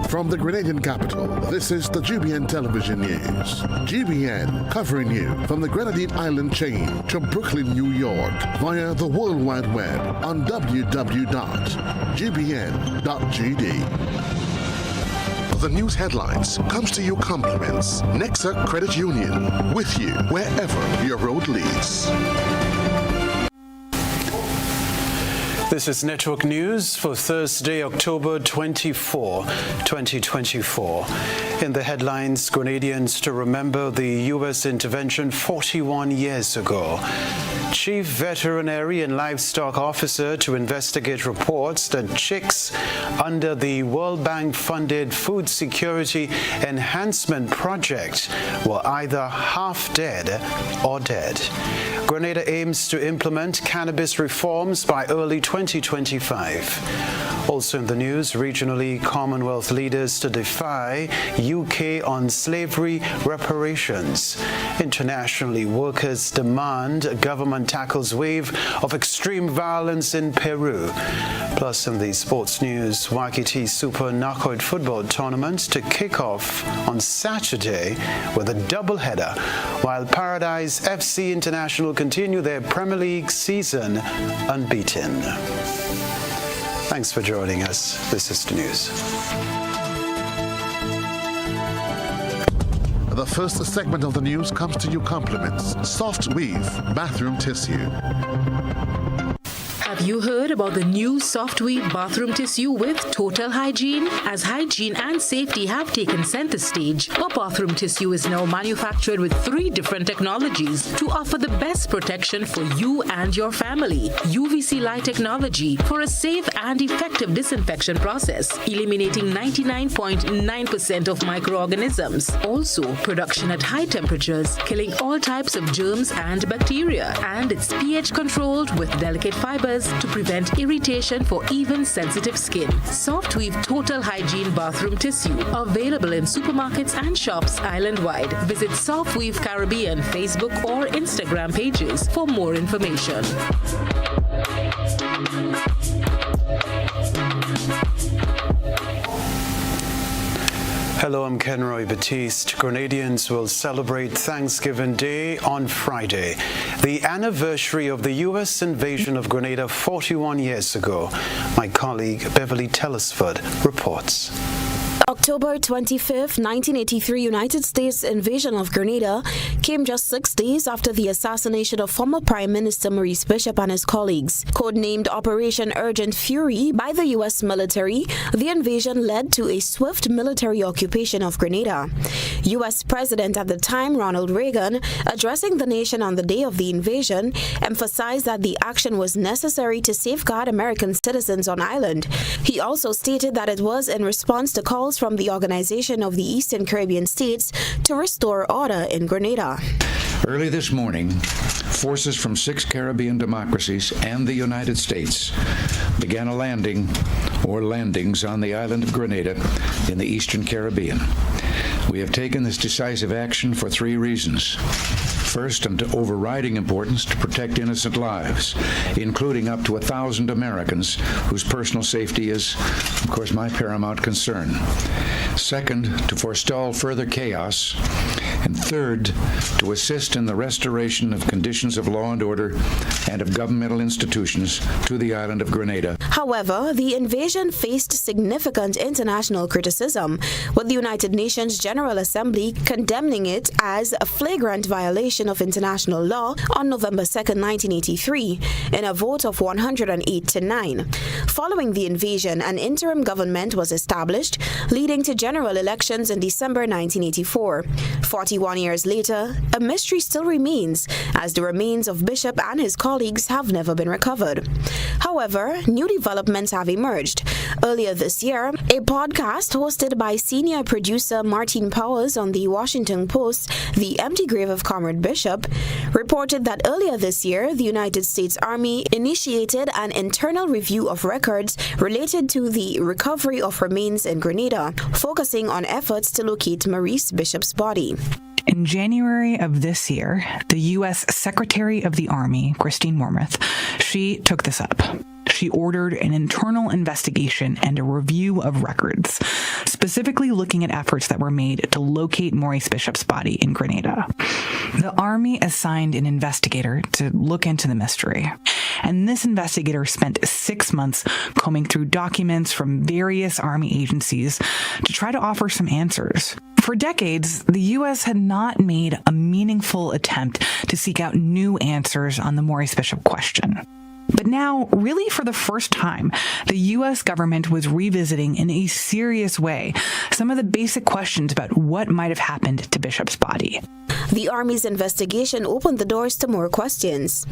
From the Grenadian capital, this is the GBN television news. GBN covering you from the Grenadine Island chain to Brooklyn, New York, via the World Wide Web on www.gbn.gd. The news headlines comes to you compliments. Nexa Credit Union, with you wherever your road leads. This is Network News for Thursday, October 24, 2024. In the headlines, Grenadians to remember the U.S. intervention 41 years ago. Chief Veterinary and Livestock Officer to investigate reports that chicks under the World Bank-funded Food Security Enhancement Project were either half dead or dead. Grenada aims to implement cannabis reforms by early 2025. Also in the news, regionally, Commonwealth leaders to defy UK on slavery reparations. Internationally, workers demand government tackles wave of extreme violence in Peru. Plus, in the sports news, Waikiki Super Knockout Football Tournament to kick off on Saturday with a doubleheader, while Paradise FC International continue their Premier League season unbeaten. Thanks for joining us. This is the news. The first segment of the news comes to you compliments. Soft Weave Bathroom Tissue. Have you heard about the new Soft Weave bathroom tissue with total hygiene? As hygiene and safety have taken center stage, our bathroom tissue is now manufactured with 3 different technologies to offer the best protection for you and your family. UVC light technology for a safe and effective disinfection process, eliminating 99.9% of microorganisms. Also, production at high temperatures, killing all types of germs and bacteria. And it's pH controlled with delicate fibers to prevent irritation for even sensitive skin. Soft Weave Total Hygiene Bathroom Tissue, available in supermarkets and shops island-wide. Visit Soft Weave Caribbean Facebook or Instagram pages for more information. Hello, I'm Kenroy, Baptiste. Grenadians will celebrate Thanksgiving Day on Friday, the anniversary of the U.S. invasion of Grenada 41 years ago. My colleague Beverly Tellisford reports. October 25, 1983 United States invasion of Grenada came just 6 days after the assassination of former Prime Minister Maurice Bishop and his colleagues. Codenamed Operation Urgent Fury by the U.S. military, the invasion led to a swift military occupation of Grenada. U.S. President at the time, Ronald Reagan, addressing the nation on the day of the invasion, emphasized that the action was necessary to safeguard American citizens on island. He also stated that it was in response to calls from the Organization of the Eastern Caribbean States to restore order in Grenada. Early this morning, forces from 6 Caribbean democracies and the United States began a landing or landings on the island of Grenada in the Eastern Caribbean. We have taken this decisive action for 3 reasons. First, and of overriding importance, to protect innocent lives, including up to 1,000 Americans whose personal safety is, of course, my paramount concern. Second, to forestall further chaos. And third, to assist in the restoration of conditions of law and order and of governmental institutions to the island of Grenada. However, the invasion faced significant international criticism, with the United Nations General Assembly condemning it as a flagrant violation violation of international law on November 2, 1983, in a vote of 108 to 9. Following the invasion, an interim government was established, leading to general elections in December 1984. 41 years later, a mystery still remains, as the remains of Bishop and his colleagues have never been recovered. However, new developments have emerged. Earlier this year, a podcast hosted by senior producer Martin Powers on the Washington Post, The Empty Grave of Comrade Bishop, reported that earlier this year, the United States Army initiated an internal review of records related to the recovery of remains in Grenada, focusing on efforts to locate Maurice Bishop's body. In January of this year, the U.S. Secretary of the Army, Christine Wormuth, she took this up. She ordered an internal investigation and a review of records, specifically looking at efforts that were made to locate Maurice Bishop's body in Grenada. The Army assigned an investigator to look into the mystery, and this investigator spent 6 months combing through documents from various Army agencies to try to offer some answers. For decades, the U.S. had not made a meaningful attempt to seek out new answers on the Maurice Bishop question. But now, really for the first time, the U.S. government was revisiting in a serious way some of the basic questions about what might have happened to Bishop's body. The Army's investigation opened the doors to more questions.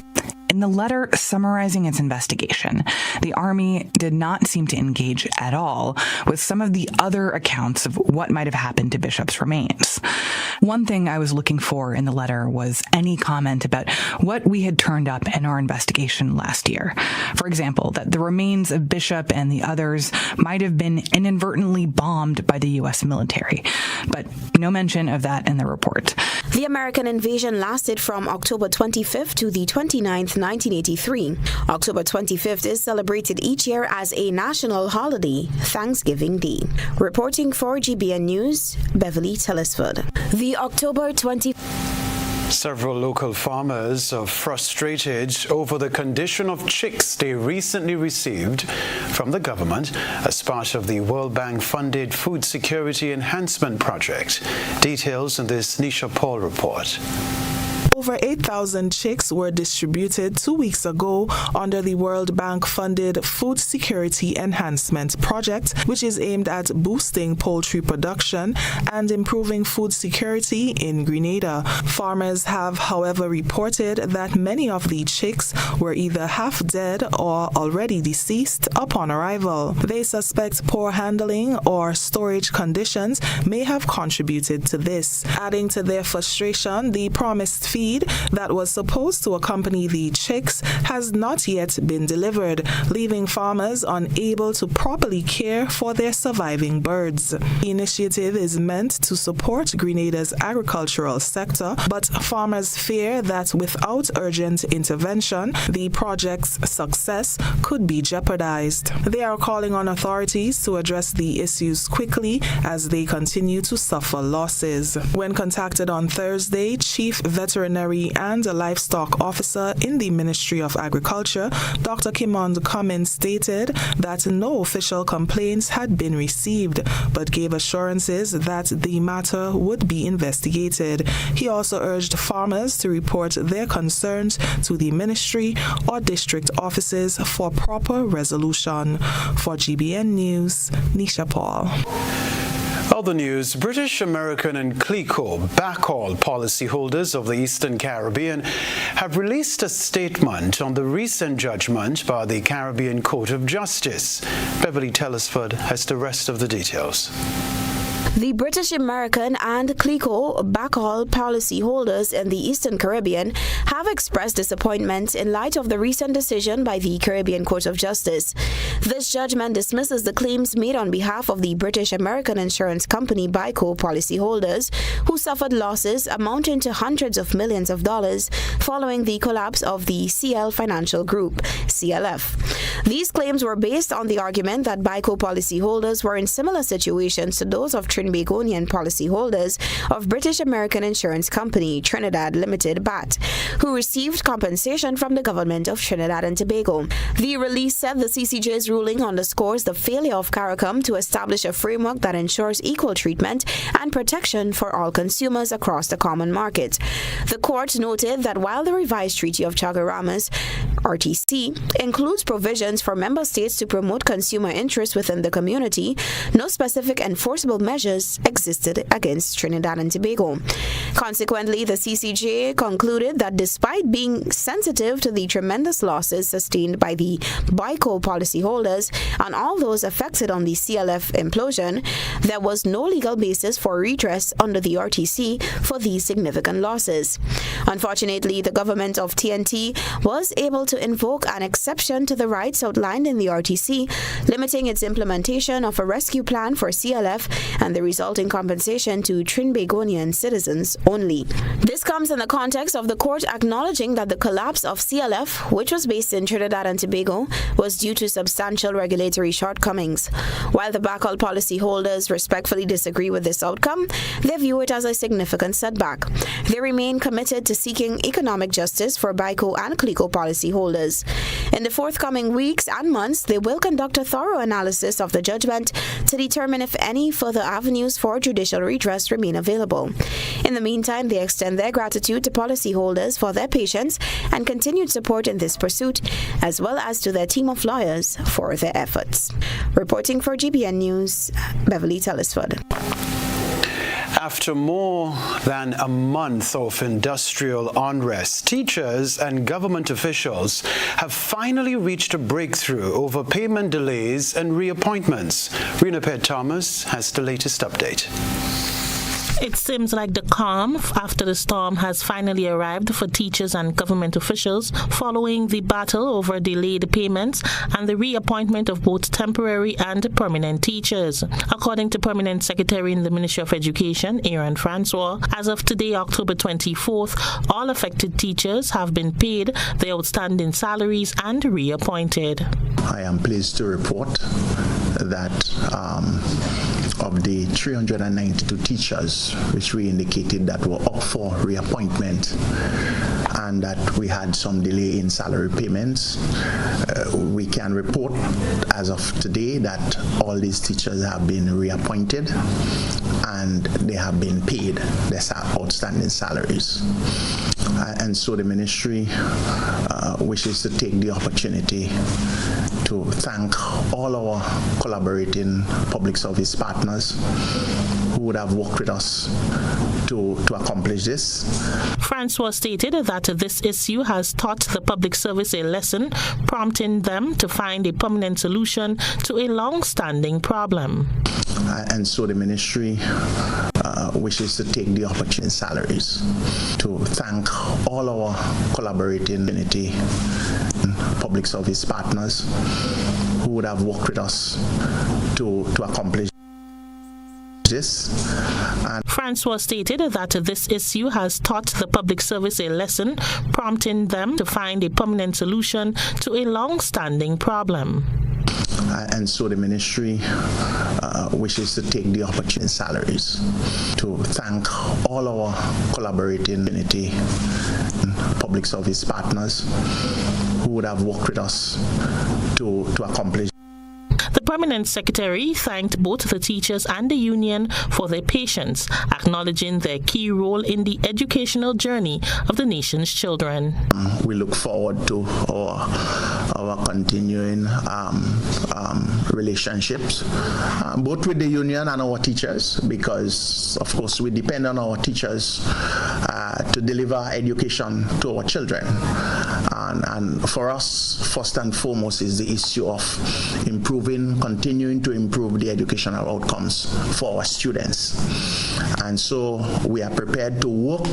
In the letter summarizing its investigation, the Army did not seem to engage at all with some of the other accounts of what might have happened to Bishop's remains. One thing I was looking for in the letter was any comment about what we had turned up in our investigation last year. For example, that the remains of Bishop and the others might have been inadvertently bombed by the U.S. military, but no mention of that in the report. The American invasion lasted from October 25th to the 29th, 1983. October 25th is celebrated each year as a national holiday, Thanksgiving Day. Reporting for GBN News, Beverly Telesford. The October 20th. Several local farmers are frustrated over the condition of chicks they recently received from the government as part of the World Bank-funded Food Security Enhancement Project. Details in this Nisha Paul report. Over 8,000 chicks were distributed 2 weeks ago under the World Bank-funded Food Security Enhancement Project, which is aimed at boosting poultry production and improving food security in Grenada. Farmers have, however, reported that many of the chicks were either half dead or already deceased upon arrival. They suspect poor handling or storage conditions may have contributed to this. Adding to their frustration, the promised feed that was supposed to accompany the chicks has not yet been delivered, leaving farmers unable to properly care for their surviving birds. The initiative is meant to support Grenada's agricultural sector, but farmers fear that without urgent intervention, the project's success could be jeopardized. They are calling on authorities to address the issues quickly as they continue to suffer losses. When contacted on Thursday, Chief Veterinary and a Livestock Officer in the Ministry of Agriculture, Dr. Kimond Cummins, stated that no official complaints had been received, but gave assurances that the matter would be investigated. He also urged farmers to report their concerns to the ministry or district offices for proper resolution. For GBN News, Nisha Paul. Other news, British, American and CLECO backhaul policyholders of the Eastern Caribbean have released a statement on the recent judgment by the Caribbean Court of Justice. Beverly Telesford has the rest of the details. The British, American and CLECO backhaul policyholders in the Eastern Caribbean have expressed disappointment in light of the recent decision by the Caribbean Court of Justice. This judgment dismisses the claims made on behalf of the British American insurance company BICO policyholders who suffered losses amounting to hundreds of millions of dollars following the collapse of the CL Financial Group, CLF. These claims were based on the argument that BICO policyholders were in similar situations to those of Trinbagonian policyholders of British American insurance company Trinidad Limited BAT, who received compensation from the government of Trinidad and Tobago. The release said the CCJ's ruling underscores the failure of CARICOM to establish a framework that ensures equal treatment and protection for all consumers across the common market. The court noted that while the revised Treaty of Chaguaramas, RTC, includes provisions for member states to promote consumer interests within the community, no specific enforceable measures existed against Trinidad and Tobago. Consequently, the CCJ concluded that despite being sensitive to the tremendous losses sustained by the BICO policyholders and all those affected on the CLF implosion, there was no legal basis for redress under the RTC for these significant losses. Unfortunately, the government of TNT was able to invoke an exception to the rights outlined in the RTC, limiting its implementation of a rescue plan for CLF and the resulting compensation to Trinbagonian citizens only. This comes in the context of the court acknowledging that the collapse of CLF, which was based in Trinidad and Tobago, was due to substantial regulatory shortcomings. While the BACOL policyholders respectfully disagree with this outcome, they view it as a significant setback. They remain committed to seeking economic justice for BICO and CLICO policyholders. In the forthcoming weeks and months, they will conduct a thorough analysis of the judgment to determine if any further avenues for judicial redress remain available. In the meantime, they extend their gratitude to policyholders for their patience and continued support in this pursuit, as well as to their team of lawyers for their efforts. Reporting for GBN News, Beverly Tellisford. After more than a month of industrial unrest, teachers and government officials have finally reached a breakthrough over payment delays and reappointments. Rena Pett Thomas has the latest update. It seems like the calm after the storm has finally arrived for teachers and government officials following the battle over delayed payments and the reappointment of both temporary and permanent teachers. According to Permanent Secretary in the Ministry of Education, Aaron Francois, as of today, October 24th, all affected teachers have been paid their outstanding salaries and reappointed. I am pleased to report that of the 392 teachers which we indicated that were up for reappointment and that we had some delay in salary payments, we can report as of today that all these teachers have been reappointed and they have been paid their outstanding salaries. And so the ministry wishes to take the opportunity to thank all our collaborating public service partners who would have worked with us to accomplish this. Francois stated that this issue has taught the public service a lesson, prompting them to find a permanent solution to a long-standing problem. And so the ministry wishes to take the opportunity in salaries to thank all our collaborating community public service partners who would have worked with us to accomplish this. And Francois stated that this issue has taught the public service a lesson, prompting them to find a permanent solution to a long-standing problem. And so the ministry wishes to take the opportunity in salaries to thank all our collaborating community public service partners who would have worked with us to accomplish. The Permanent Secretary thanked both the teachers and the union for their patience, acknowledging their key role in the educational journey of the nation's children. We look forward to our continuing relationships, both with the union and our teachers, because, of course, we depend on our teachers to deliver education to our children. And for us, first and foremost, is the issue of continuing to improve the educational outcomes for our students. And so we are prepared to work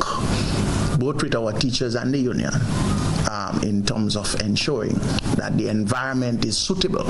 both with our teachers and the union in terms of ensuring that the environment is suitable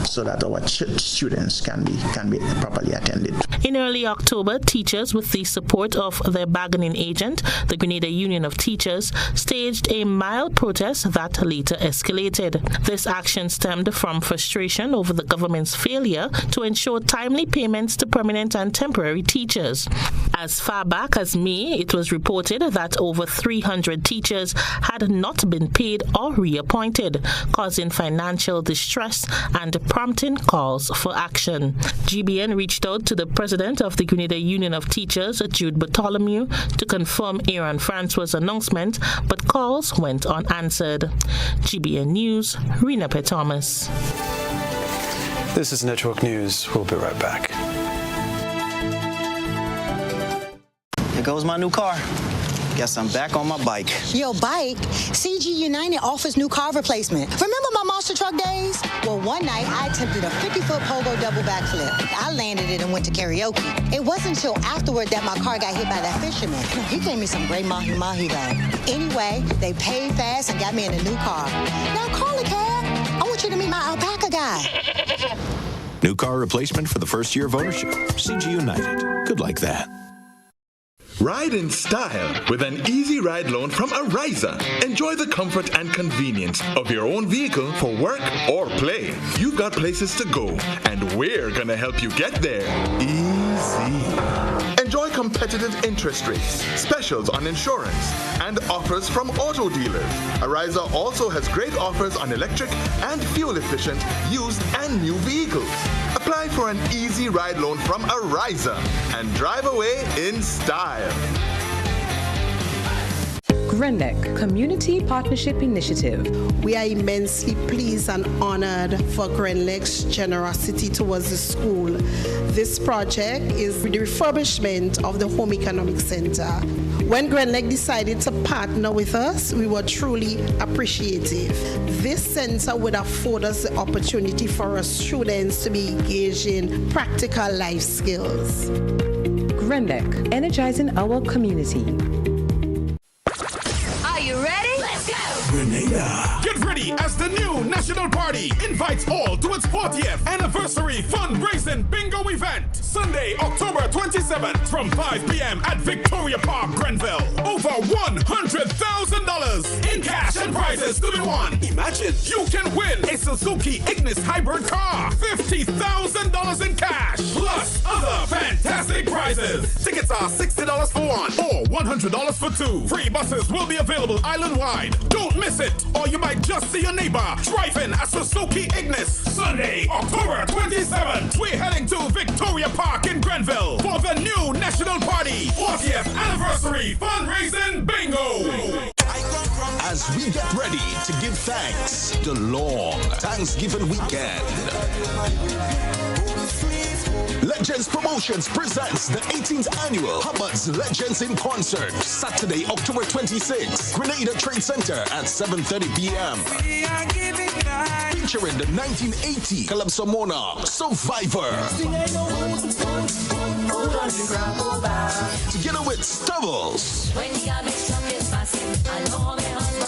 so that our students can be properly attended. In early October, teachers, with the support of their bargaining agent, the Grenada Union of Teachers, staged a mild protest that later escalated. This action stemmed from frustration over the government's failure to ensure timely payments to permanent and temporary teachers. As far back as May, it was reported that over 300 teachers had not been paid or reappointed, causing financial distress and prompting calls for action. GBN reached out to the president of the Grenada Union of Teachers, Jude Bartholomew, to confirm Aaron Francois' announcement, but calls went unanswered. GBN News, Rena P. Thomas. This is Network News. We'll be right back. Here goes my new car. Guess I'm back on my bike. Your bike? CG United offers new car replacement. Remember my monster truck days? Well, one night I attempted a 50-foot pogo double backflip. I landed it and went to karaoke. It wasn't until afterward that my car got hit by that fisherman. He gave me some great mahi-mahi though. Anyway, they paid fast and got me in a new car. Now call a cab. I want you to meet my alpaca guy. New car replacement for the first year of ownership. CG United. Good like that. Ride in style with an easy ride loan from Ariza. Enjoy the comfort and convenience of your own vehicle for work or play. You've got places to go, and we're gonna help you get there easy. Enjoy competitive interest rates, specials on insurance, and offers from auto dealers. Ariza also has great offers on electric and fuel-efficient used and new vehicles. Apply for an easy ride loan from Ariza and drive away in style. GRENLEC Community Partnership Initiative. We are immensely pleased and honored for GRENLEC's generosity towards the school. This project is the refurbishment of the Home Economic Center. When GRENLEC decided to partner with us, we were truly appreciative. This center would afford us the opportunity for our students to be engaged in practical life skills. GRENLEC, energizing our community. Are you ready? Let's go! Grenada. Get ready as the new National Party invites all to its 40th anniversary fundraising bingo event. Sunday, October 27th from 5 p.m. at Victoria Park, Grenville. Over $100,000 in cash and prizes to be won. Imagine you can win a Suzuki Ignis hybrid car, $50,000 in cash, plus other fantastic prizes. Tickets are $60 for one or $100 for two. Free buses will be available island-wide. Don't miss it, or you might just see your neighbor driving a Suzuki Ignis. Sunday, October 27th, we're heading to Victoria Park in Grenville for the new National Party 40th Anniversary Fundraising Bingo. As we get ready to give thanks, the long Thanksgiving weekend. Legends Promotions presents the 18th annual Hubbard's Legends in Concert, Saturday, October 26th, Grenada Trade Center at 7:30 p.m. Featuring the 1980 Calypso Monarch Survivor. Together with Stubbles.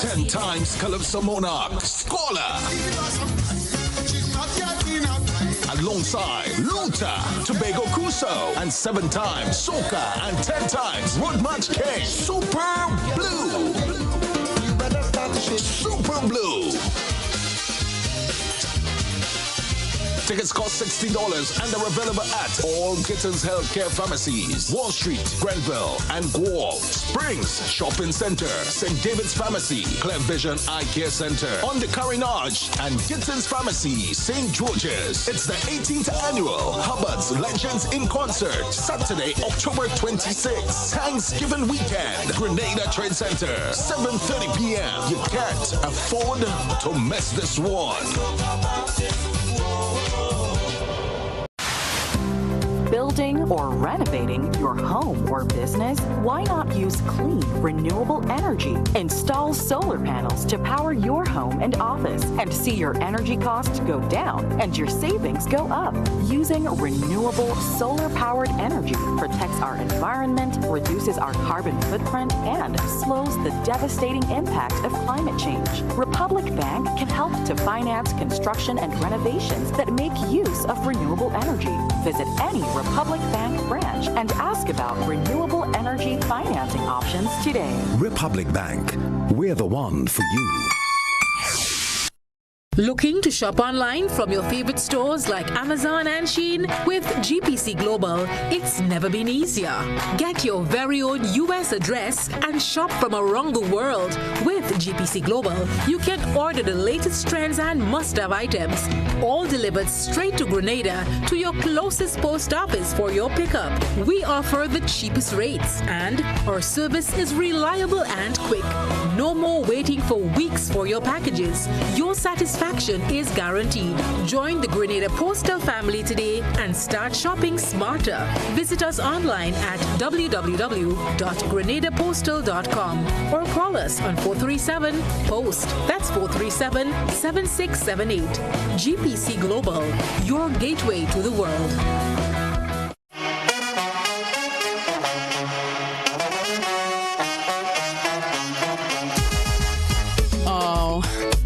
10 times Calypso Monarch Scholar. Alongside Luther, Tobago Kuso, and 7 times Soca and 10 times Road March King. Super Blue. Super Blue. Tickets cost $60 and are available at all Kittens Healthcare Pharmacies, Wall Street, Grenville, and Guelph, Springs Shopping Center, St. David's Pharmacy, Clef Vision Eye Care Center, on the Carinage, and Kittens Pharmacy, St. George's. It's the 18th annual Hubbard's Legends in Concert, Saturday, October 26th, Thanksgiving weekend, Grenada Trade Center, 7:30 p.m. You can't afford to miss this one. Building or renovating your home or business? Why not use clean, renewable energy? Install solar panels to power your home and office and see your energy costs go down and your savings go up. Using renewable solar-powered energy protects our environment, reduces our carbon footprint, and slows the devastating impact of climate change. Republic Bank can help to finance construction and renovations that make use of renewable energy. Visit any Republic Bank branch and ask about renewable energy financing options today. Republic Bank, we're the one for you. Looking to shop online from your favorite stores like Amazon and Shein? With GPC Global, it's never been easier. Get your very own US address and shop from around the world. With GPC Global, you can order the latest trends and must-have items, all delivered straight to Grenada to your closest post office for your pickup. We offer the cheapest rates, and our service is reliable and quick. No more waiting for weeks for your packages. Your satisfaction is guaranteed. Join the Grenada Postal family today and start shopping smarter. Visit us online at www.grenadapostal.com or call us on 437-POST. That's 437-7678. GPC Global, your gateway to the world.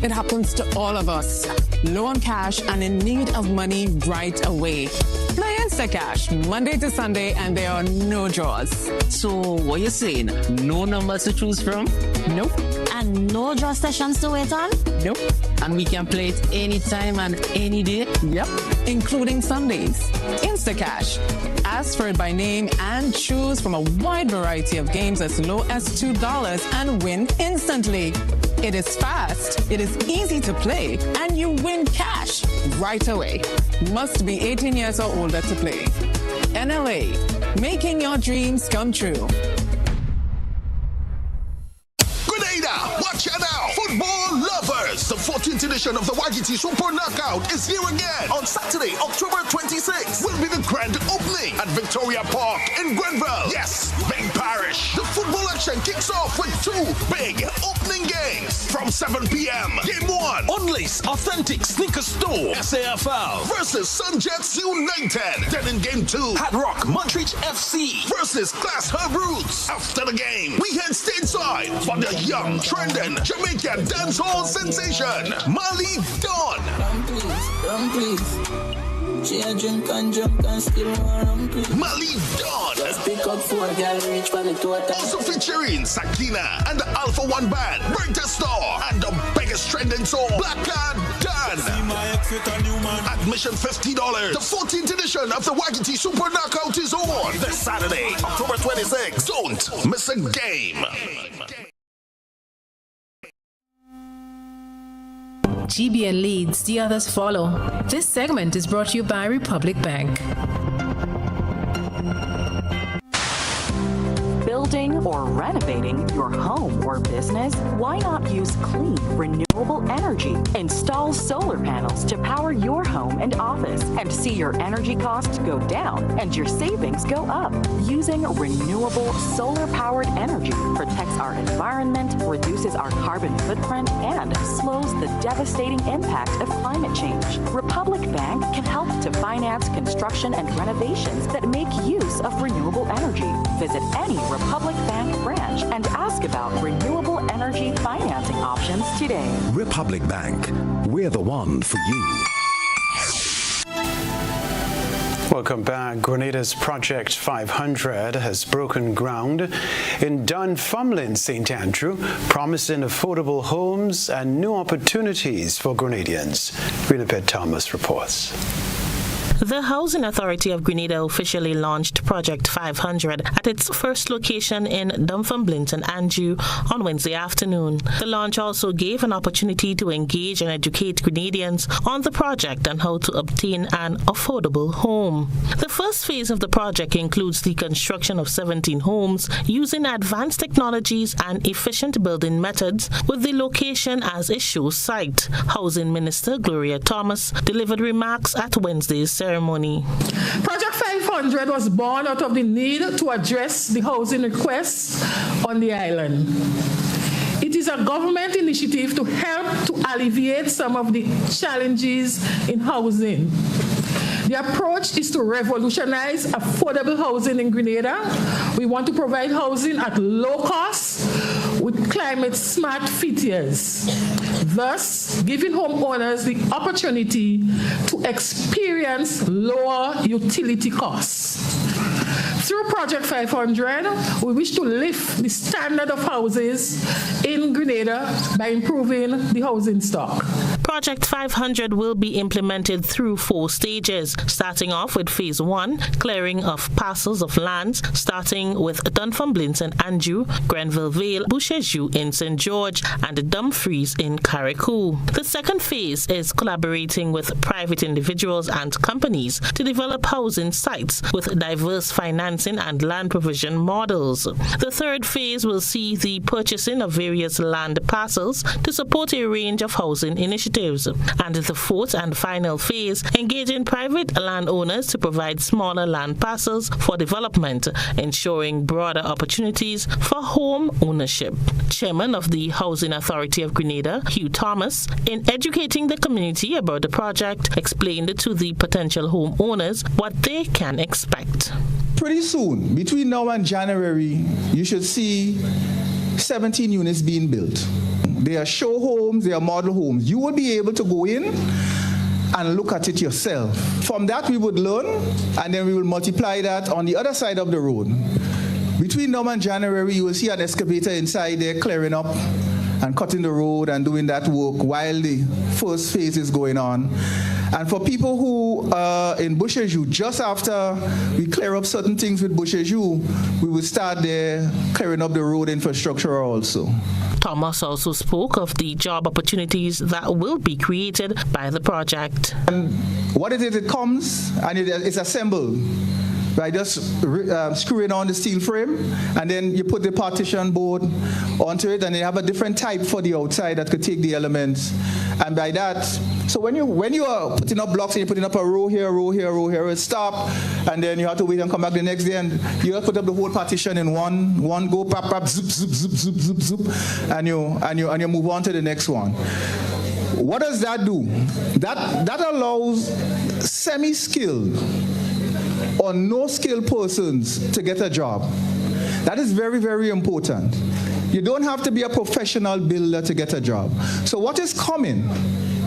It happens to all of us. Low on cash and in need of money right away. Play Instacash Monday to Sunday and there are no draws. So what you saying? No numbers to choose from? Nope. And no draw sessions to wait on? Nope. And we can play it anytime and any day? Yep. Including Sundays. Instacash. Ask for it by name and choose from a wide variety of games as low as $2 and win instantly. It is fast, it is easy to play, and you win cash right away. Must be 18 years or older to play. NLA, making your dreams come true. Grenada, watch out now! Football lovers! The 14th edition of the YGT Super Knockout is here again on Saturday, October 26th. Will be the grand opening at Victoria Park in Grenville. Yes, Big Parish. The football action kicks off with two big opening games from 7 p.m. Game 1, Only's Authentic Sneaker Store, SAFL versus Sunjets United. Then in Game 2, Hard Rock Montreach FC versus Class Herb Roots. After the game, we head stateside for the young, trending Jamaican dancehall sensation, Mali Dawn. Run please. Jump and still run please. Mali Dawn. Just pick up 4 girl, reach for the total. Also featuring Sakina and the Alpha One Band, Brighter Star, and the biggest trending song, Black Card Dan. Admission $50. The 14th edition of the YGT Super Knockout is on this Saturday, October 26th. Don't miss a game. GBN leads, the others follow. This segment is brought to you by Republic Bank. Building or renovating your home or business? Why not use clean, renewable energy? Install solar panels to power your home and office and see your energy costs go down and your savings go up. Using renewable solar-powered energy protects our environment, reduces our carbon footprint, and slows the devastating impact of climate change. Republic Bank can help to finance construction and renovations that make use of renewable energy. Visit any Republic Bank branch and ask about renewable energy financing options today. Republic Bank, we're the one for you. Welcome back. Grenada's Project 500 has broken ground in Dunfermline, St. Andrew, promising affordable homes and new opportunities for Grenadians. Renapet Thomas reports. The Housing Authority of Grenada officially launched Project 500 at its first location in Dunfermline, St. Andrew on Wednesday afternoon. The launch also gave an opportunity to engage and educate Grenadians on the project and how to obtain an affordable home. The first phase of the project includes the construction of 17 homes using advanced technologies and efficient building methods, with the location as a show site. Housing Minister Gloria Thomas delivered remarks at Wednesday's ceremony. Project 500 was born out of the need to address the housing requests on the island. It is a a government initiative to help to alleviate some of the challenges in housing. The approach is to revolutionize affordable housing in Grenada. We want to provide housing at low cost with climate-smart features, thus giving homeowners the opportunity to experience lower utility costs. Through Project 500, we wish to lift the standard of houses in Grenada by improving the housing stock. Project 500 will be implemented through 4 stages, starting off with Phase 1, clearing of parcels of lands, starting with Dunfermline and Anjou, Grenville Vale, Boucherville in St. George, and Dumfries in Carriacou. The second phase is collaborating with private individuals and companies to develop housing sites with diverse financing and land provision models. The third phase will see the purchasing of various land parcels to support a range of housing initiatives. And the fourth and final phase, engaging private landowners to provide smaller land parcels for development, ensuring broader opportunities for home ownership. Chairman of the Housing Authority of Grenada, Hugh Thomas, in educating the community about the project, explained to the potential homeowners what they can expect. Pretty soon, between now and January, you should see 17 units being built. They are show homes, they are model homes. You will be able to go in and look at it yourself. From that, we would learn, and then we will multiply that on the other side of the road. Between now and January, you will see an excavator inside there clearing up and cutting the road and doing that work while the first phase is going on. And for people who are in Boucherville, just after we clear up certain things with Boucherville, we will start there clearing up the road infrastructure also. Thomas also spoke of the job opportunities that will be created by the project. And what it is, it comes and it's assembled by just screwing on the steel frame, and then you put the partition board onto it, and you have a different type for the outside that could take the elements. And by that, so when you are putting up blocks and you're putting up a row here, it stop, and then you have to wait and come back the next day, and you have to put up the whole partition in one go, pap, zoop, zoop, zoop, zoop, zoop, zoop, and you move on to the next one. What does that do? That allows semi-skilled or no-skilled persons to get a job. That is very, very important. You don't have to be a professional builder to get a job. So what is coming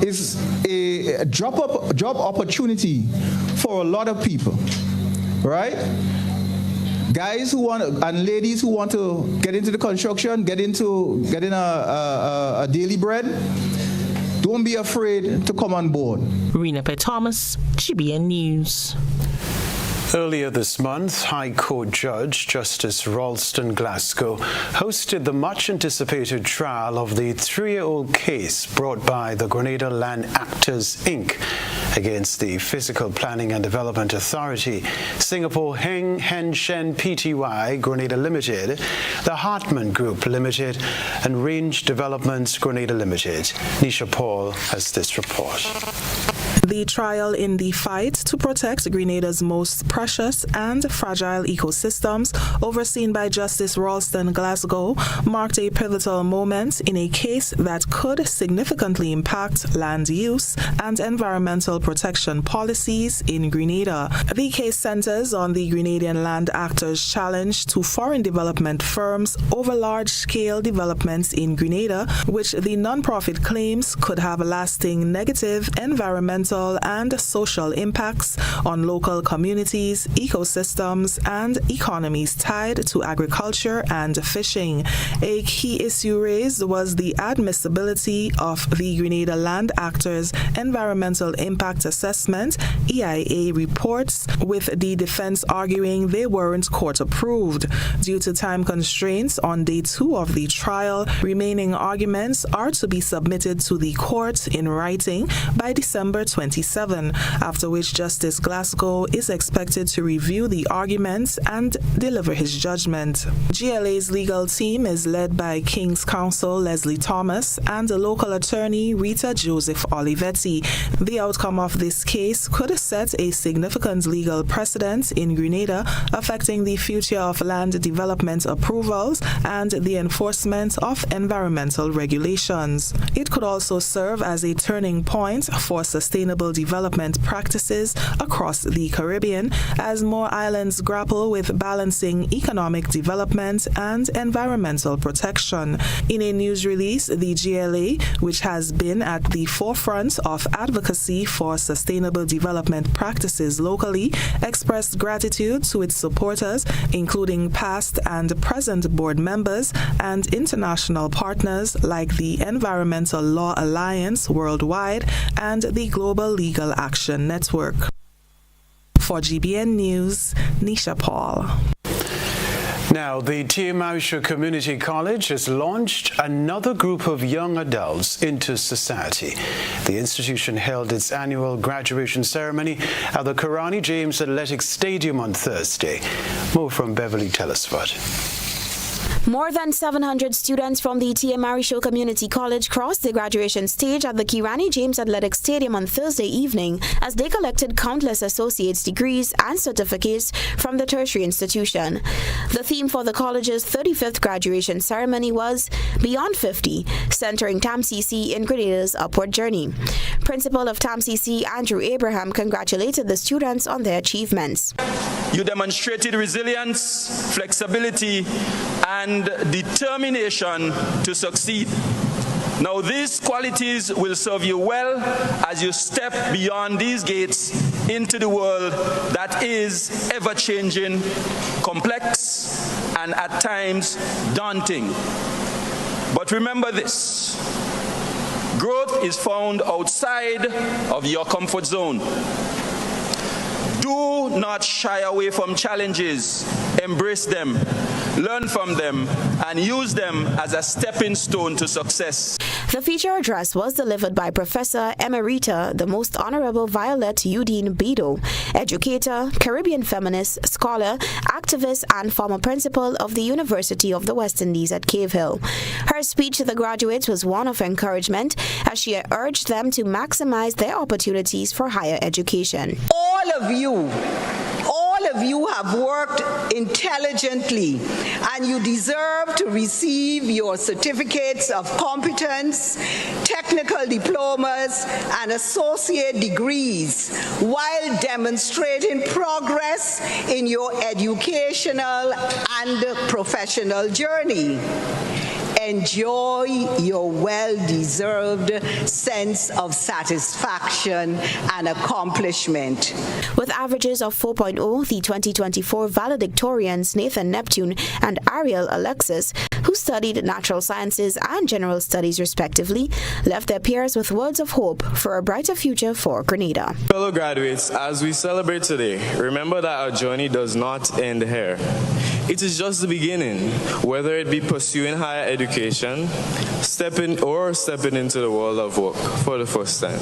is a job opportunity for a lot of people, right? Guys who want and ladies who want to get into the construction, getting a daily bread. Don't be afraid to come on board. Rena P. Thomas, GBN News. Earlier this month, High Court Judge Justice Ralston Glasgow hosted the much-anticipated trial of the 3-year-old case brought by the Grenada Land Actors, Inc. against the Physical Planning and Development Authority, Singapore Heng Hen Shen Pty Grenada Limited, the Hartman Group Limited, and Range Developments Grenada Limited. Nisha Paul has this report. The trial in the fight to protect Grenada's most precious and fragile ecosystems, overseen by Justice Ralston Glasgow, marked a pivotal moment in a case that could significantly impact land use and environmental protection policies in Grenada. The case centers on the Grenadian Land Actors' challenge to foreign development firms over large-scale developments in Grenada, which the non-profit claims could have lasting negative environmental and social impacts on local communities, ecosystems, and economies tied to agriculture and fishing. A key issue raised was the admissibility of the Grenada Land Actors' Environmental Impact Assessment (EIA) reports, with the defense arguing they weren't court-approved. Due to time constraints on day 2 of the trial, remaining arguments are to be submitted to the court in writing by December 20. 27, after which Justice Glasgow is expected to review the arguments and deliver his judgment. GLA's legal team is led by King's Counsel Leslie Thomas and the local attorney Rita Joseph Olivetti. The outcome of this case could set a significant legal precedent in Grenada, affecting the future of land development approvals and the enforcement of environmental regulations. It could also serve as a turning point for sustainable development practices across the Caribbean as more islands grapple with balancing economic development and environmental protection. In a news release, the GLA, which has been at the forefront of advocacy for sustainable development practices locally, expressed gratitude to its supporters, including past and present board members and international partners like the Environmental Law Alliance Worldwide and the Global Legal Action Network. For GBN News, Nisha Paul. Now, the T.M. Community College has launched another group of young adults into society. The institution held its annual graduation ceremony at the Kirani James Athletic Stadium on Thursday. More from Beverly Telesford. More than 700 students from the T.M. Marisho Community College crossed the graduation stage at the Kirani James Athletic Stadium on Thursday evening as they collected countless associate's degrees and certificates from the tertiary institution. The theme for the college's 35th graduation ceremony was Beyond 50, centering TAMCC in Grenada's upward journey. Principal of TAMCC, Andrew Abraham, congratulated the students on their achievements. You demonstrated resilience, flexibility, and determination to succeed. Now these qualities will serve you well as you step beyond these gates into the world that is ever-changing, complex, and at times daunting. But remember this: growth is found outside of your comfort zone. Do not shy away from challenges. Embrace them, learn from them, and use them as a stepping stone to success. The feature address was delivered by Professor Emerita, the Most Honorable Violet Udine Bido, educator, Caribbean feminist, scholar, activist, and former principal of the University of the West Indies at Cave Hill. Her speech to the graduates was one of encouragement as she urged them to maximize their opportunities for higher education. All of you have worked intelligently, and you deserve to receive your certificates of competence, technical diplomas, and associate degrees while demonstrating progress in your educational and professional journey. Enjoy your well-deserved sense of satisfaction and accomplishment. With averages of 4.0, the 2024 valedictorians Nathan Neptune and Ariel Alexis, who studied natural sciences and general studies respectively, left their peers with words of hope for a brighter future for Grenada. Fellow graduates, as we celebrate today, remember that our journey does not end here. It is just the beginning, whether it be pursuing higher education, stepping into the world of work for the first time.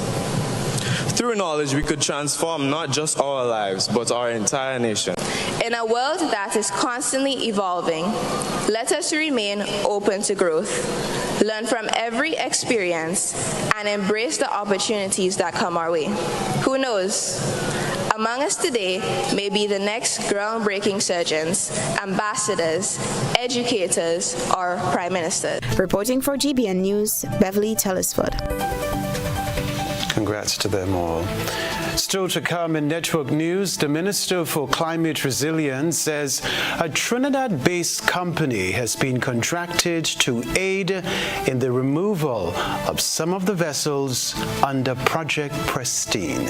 Through knowledge, we could transform not just our lives, but our entire nation. In a world that is constantly evolving, let us remain open to growth, learn from every experience, and embrace the opportunities that come our way. Who knows? Among us today may be the next groundbreaking surgeons, ambassadors, educators, or prime ministers. Reporting for GBN News, Beverly Telesford. Congrats to them all. Still to come in network news, the Minister for Climate Resilience says a Trinidad-based company has been contracted to aid in the removal of some of the vessels under Project Pristine.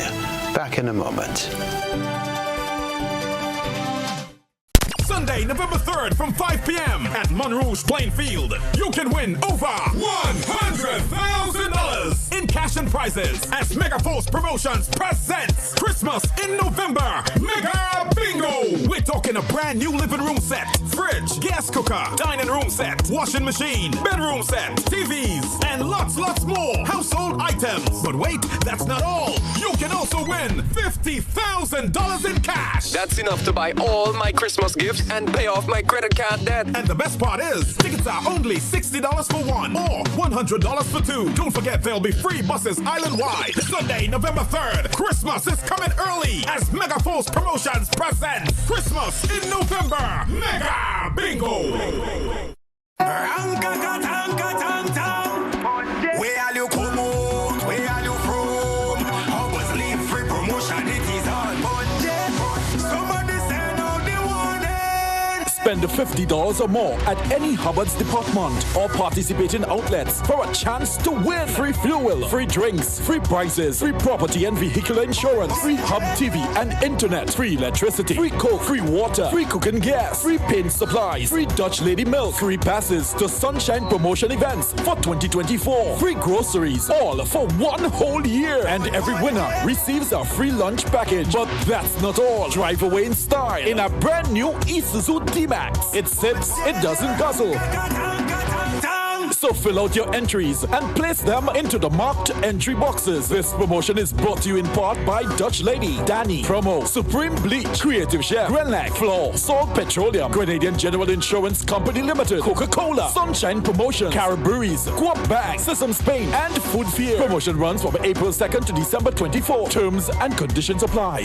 Back in a moment. Sunday, November 3rd from 5 p.m. at Monrouge Plain Field. You can win over $100,000 in cash and prizes as Megaforce Promotions presents Christmas in November Mega Bingo with talking a brand new living room set, fridge, gas cooker, dining room set, washing machine, bedroom set, TVs, and lots more household items. But wait, that's not all. You can also win $50,000 in cash. That's enough to buy all my Christmas gifts and pay off my credit card debt. And the best part is, tickets are only $60 for one or $100 for two. Don't forget, there'll be free buses island-wide. Sunday, November 3rd, Christmas is coming early as Mega Force Promotions presents Christmas in November Mega Bingo. Where are you come out? Where are you from? How was leave free promotion? It is all budget. Somebody send out the warning. Spend $50 or more at any Hubbard's department or participating outlets for a chance to win free fuel, free drinks, free prizes, free property and vehicular insurance, free hub TV and internet, free electricity, free coke, free water, free cooking gas, free paint supplies, free Dutch Lady milk, free passes to Sunshine promotion events for 2024, free groceries, all for one whole year. And every winner receives a free lunch package. But that's not all. Drive away in style in a brand new Isuzu D-Max. It sips, it doesn't guzzle. So fill out your entries and place them into the marked entry boxes. This promotion is brought to you in part by Dutch Lady, Danny, Promo, Supreme Bleach, Creative Chef, Grenlac, Floor, Salt Petroleum, Grenadian General Insurance Company Limited, Coca-Cola, Sunshine Promotion, Caribberies, Guap Bag, Sesame Spain, and Food Fear. Promotion runs from April 2nd to December 24. Terms and conditions apply.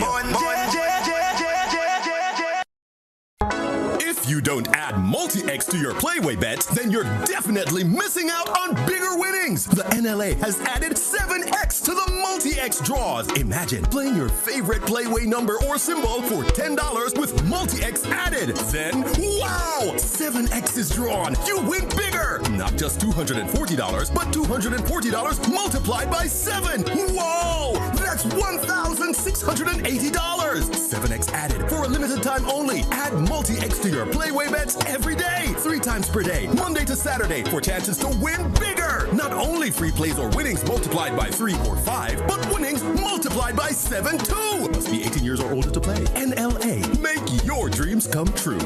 If you don't add multi-X to your Playway bets, then you're definitely missing out on bigger winnings. The NLA has added 7X to the multi-X draws. Imagine playing your favorite Playway number or symbol for $10 with multi-X added. Then, wow! 7X is drawn. You win bigger. Not just $240, but $240 multiplied by 7. Whoa! That's $1,680. 7X added for a limited time only. Add multi-X to your Playway bets every day, 3 times per day, Monday to Saturday, for chances to win bigger. Not only free plays or winnings multiplied by 3 or 5, but winnings multiplied by 7 too. Must be 18 years or older to play. NLA, make your dreams come true.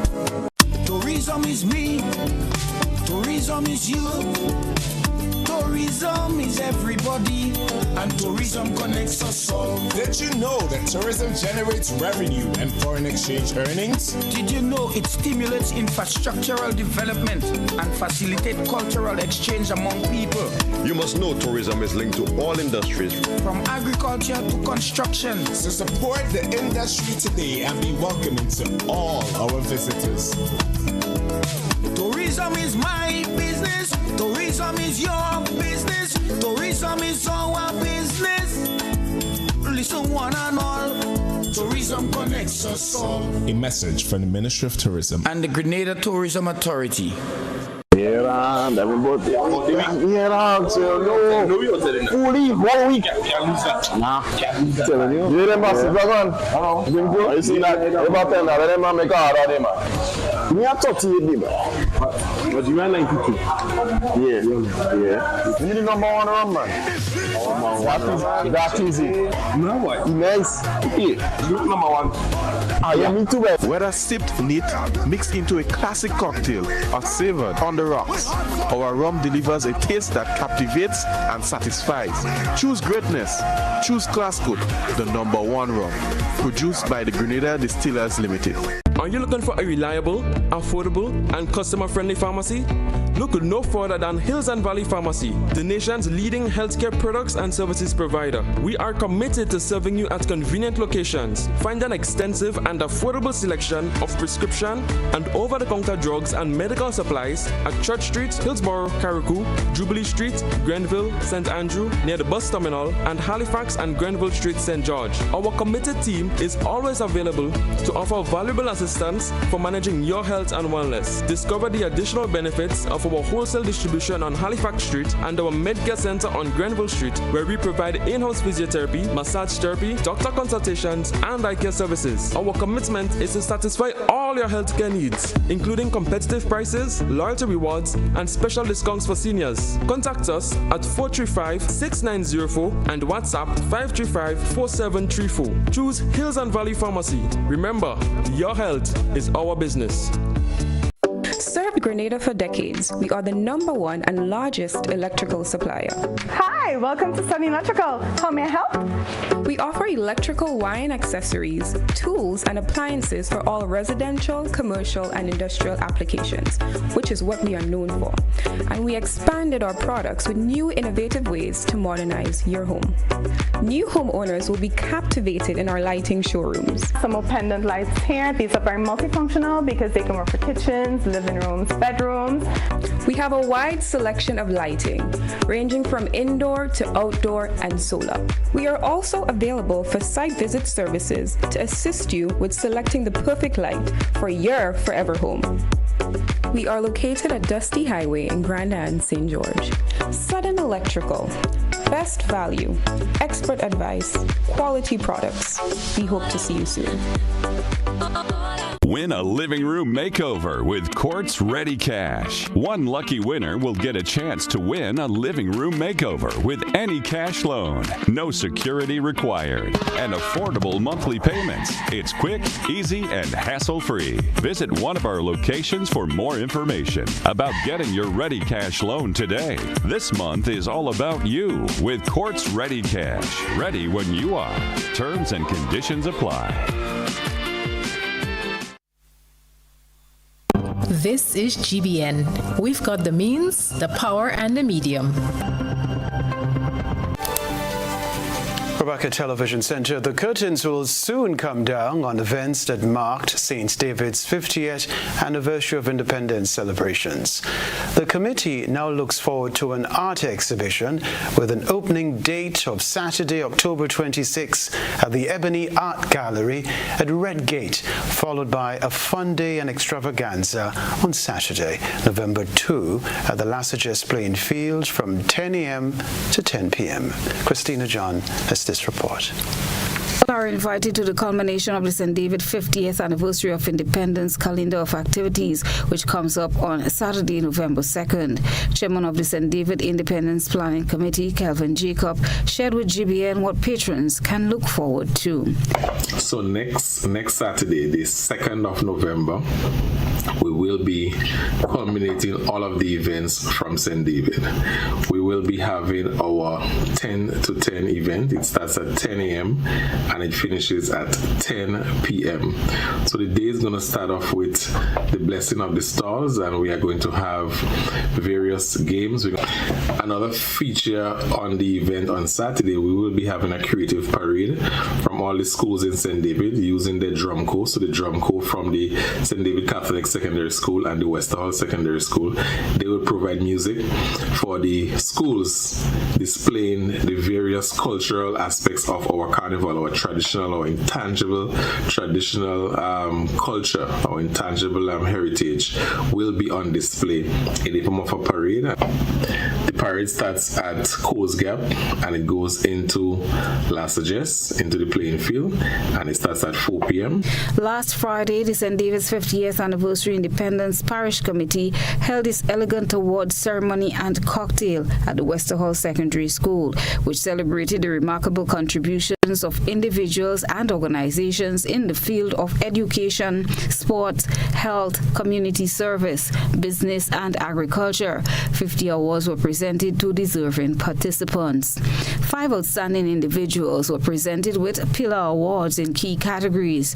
Tourism is me. Tourism is you. Tourism is everybody, and tourism connects us all. Did you know that tourism generates revenue and foreign exchange earnings? Did you know it stimulates infrastructural development and facilitates cultural exchange among people? You must know tourism is linked to all industries, from agriculture to construction. So support the industry today and be welcoming to all our visitors. Tourism is my business. Tourism is your business. Tourism is our business. Listen one and all. Tourism connects us all. A message from the Ministry of Tourism and the Grenada Tourism Authority. Here and everybody. Here and so no. Fully 1 week. Nah. Telling you. You them boss dragon. Hello. I see that. About 10 that them make a hard day man. Me a 38 man. But you are 92. Yeah. You need the number 1 run man. That easy. No what? Nice. Yeah. Group number 1. Yeah, me too. Whether sipped neat, mixed into a classic cocktail, or savored on the rocks, our rum delivers a taste that captivates and satisfies. Choose greatness. Choose Classcoat, the number 1 rum. Produced by the Grenada Distillers Limited. Are you looking for a reliable, affordable, and customer-friendly pharmacy? Look no further than Hills and Valley Pharmacy, the nation's leading healthcare products and services provider. We are committed to serving you at convenient locations. Find an extensive and affordable selection of prescription and over-the-counter drugs and medical supplies at Church Street, Hillsborough, Carriacou, Jubilee Street, Grenville, St. Andrew, near the bus terminal, and Halifax and Grenville Street, St. George. Our committed team is always available to offer valuable assistance for managing your health and wellness. Discover the additional benefits of our wholesale distribution on Halifax Street and our Medcare Center on Grenville Street, where we provide in-house physiotherapy, massage therapy, doctor consultations, and eye care services. Our commitment is to satisfy all your healthcare needs, including competitive prices, loyalty rewards, and special discounts for seniors. Contact us at 435-6904 and WhatsApp 535-4734. Choose Hills and Valley Pharmacy. Remember, your health health is our business. Served Grenada for decades, we are the #1 and largest electrical supplier. Hi, welcome to Sunny Electrical. How may I help? We offer electrical wire and accessories, tools, and appliances for all residential, commercial, and industrial applications, which is what we are known for. And we expanded our products with new innovative ways to modernize your home. New homeowners will be captivated in our lighting showrooms. Some more pendant lights here. These are very multifunctional because they can work for kitchens, living rooms, bedrooms. We have a wide selection of lighting, ranging from indoor to outdoor and solar. We are also available for site visit services to assist you with selecting the perfect light for your forever home. We are located at Dusty Highway in Grand Anne, St. George. Sudden Electrical. Best value, expert advice, quality products. We hope to see you soon. Win a living room makeover with Quartz Ready Cash. One lucky winner will get a chance to win a living room makeover with any cash loan. No security required. And affordable monthly payments. It's quick, easy, and hassle-free. Visit one of our locations for more information about getting your Ready Cash loan today. This month is all about you with Quartz Ready Cash. Ready when you are. Terms and conditions apply. This is GBN. We've got the means, the power, and the medium. Rebecca Television Center, the curtains will soon come down on events that marked St. David's 50th anniversary of independence celebrations. The committee now looks forward to an art exhibition with an opening date of Saturday, October 26 at the Ebony Art Gallery at Red Gate, followed by a fun day and extravaganza on Saturday, November 2 at the Lassages Playing Field from 10 a.m. to 10 p.m. Christina John has this report. Are invited to the culmination of the St. David 50th anniversary of independence calendar of activities, which comes up on Saturday, November 2nd. Chairman of the St. David Independence Planning Committee, Kelvin Jacob, shared with GBN what patrons can look forward to. So next Saturday, the 2nd of November, we will be culminating all of the events from St. David. We will be having our 10 to 10 event. It starts at 10 a.m. and it finishes at 10 p.m. So the day is going to start off with the blessing of the stars, and we are going to have various games. Another feature on the event on Saturday, we will be having a creative parade from all the schools in St. David using the drum corps. So the drum corps from the St. David Catholic Secondary School and the Westerhall Secondary School, they will provide music for the schools displaying the various cultural aspects of our carnival, our traditional or intangible traditional culture, our intangible heritage will be on display in the form of a parade. The parade starts at Coles Gap and it goes into Lassages, into the playing field, and it starts at 4 p.m. Last Friday, the St. David's 50th Anniversary Independence Parish Committee held its elegant awards ceremony and cocktail at the Westerhall Secondary School, which celebrated the remarkable contributions of individuals and organizations in the field of education, sports, health, community service, business, and agriculture. 50 awards were presented to deserving participants. 5 outstanding individuals were presented with pillar awards in key categories: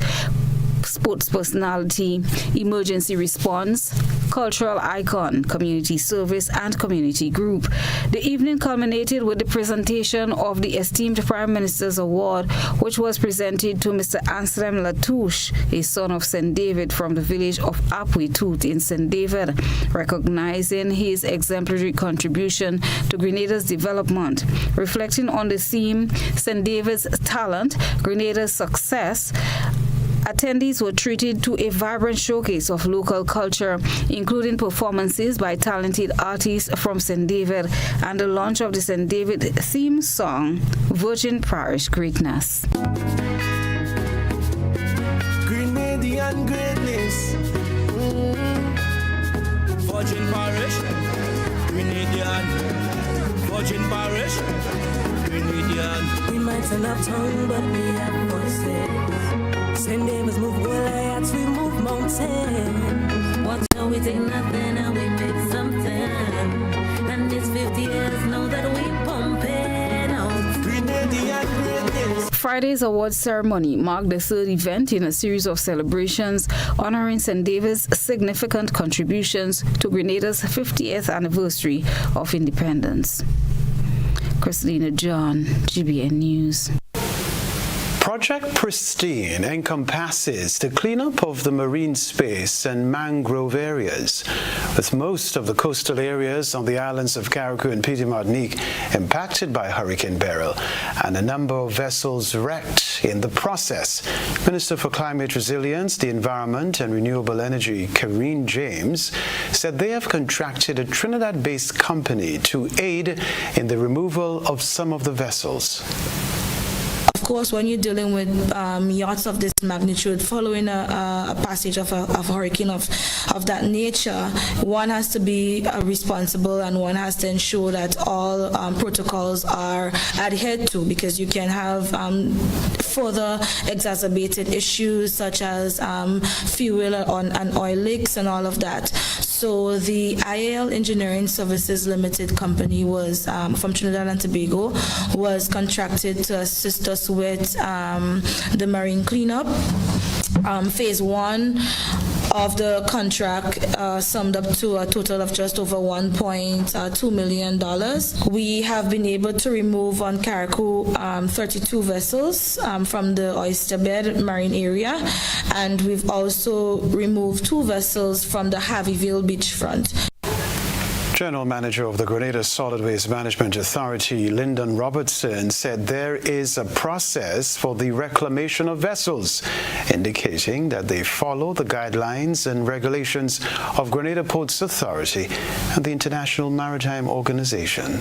sports personality, emergency response, cultural icon, community service, and community group. The evening culminated with the presentation of the esteemed Prime Minister's Award, which was presented to Mr. Anselm Latouche, a son of St. David from the village of Apwitut in St. David, recognizing his exemplary contribution to Grenada's development. Reflecting on the theme, St. David's talent, Grenada's success, attendees were treated to a vibrant showcase of local culture, including performances by talented artists from St. David and the launch of the St. David theme song, Virgin Parish Greatness. Grenadian greatness. Virgin Parish. Grenadian. Virgin Parish. Grenadian. We might turn up tongue, but we have voices. St. David's move, Goliaths, we move mountain. Watch how we take nothing and we make something. And it's 50 years now that we pump it out. Grenadian greatness. Friday's awards ceremony marked the third event in a series of celebrations honoring St. David's significant contributions to Grenada's 50th anniversary of independence. Christina John, GBN News. Project Pristine encompasses the cleanup of the marine space and mangrove areas, with most of the coastal areas on the islands of Carriacou and Petite Martinique impacted by Hurricane Beryl and a number of vessels wrecked in the process. Minister for Climate Resilience, the Environment and Renewable Energy, Kenroy James, said they have contracted a Trinidad-based company to aid in the removal of some of the vessels. Of course, when you're dealing with yachts of this magnitude, following a passage of a hurricane of that nature, one has to be responsible and one has to ensure that all protocols are adhered to, because you can have further exacerbated issues such as fuel and oil leaks and all of that. So the IAL Engineering Services Limited company was from Trinidad and Tobago, was contracted to assist us with the marine cleanup. Phase 1 of the contract summed up to a total of just over $1.2 million. We have been able to remove on Carriacou 32 vessels from the oyster bed marine area, and we've also removed 2 vessels from the Harveyville beachfront. General Manager of the Grenada Solid Waste Management Authority, Lyndon Robertson, said there is a process for the reclamation of vessels, indicating that they follow the guidelines and regulations of Grenada Ports Authority and the International Maritime Organization.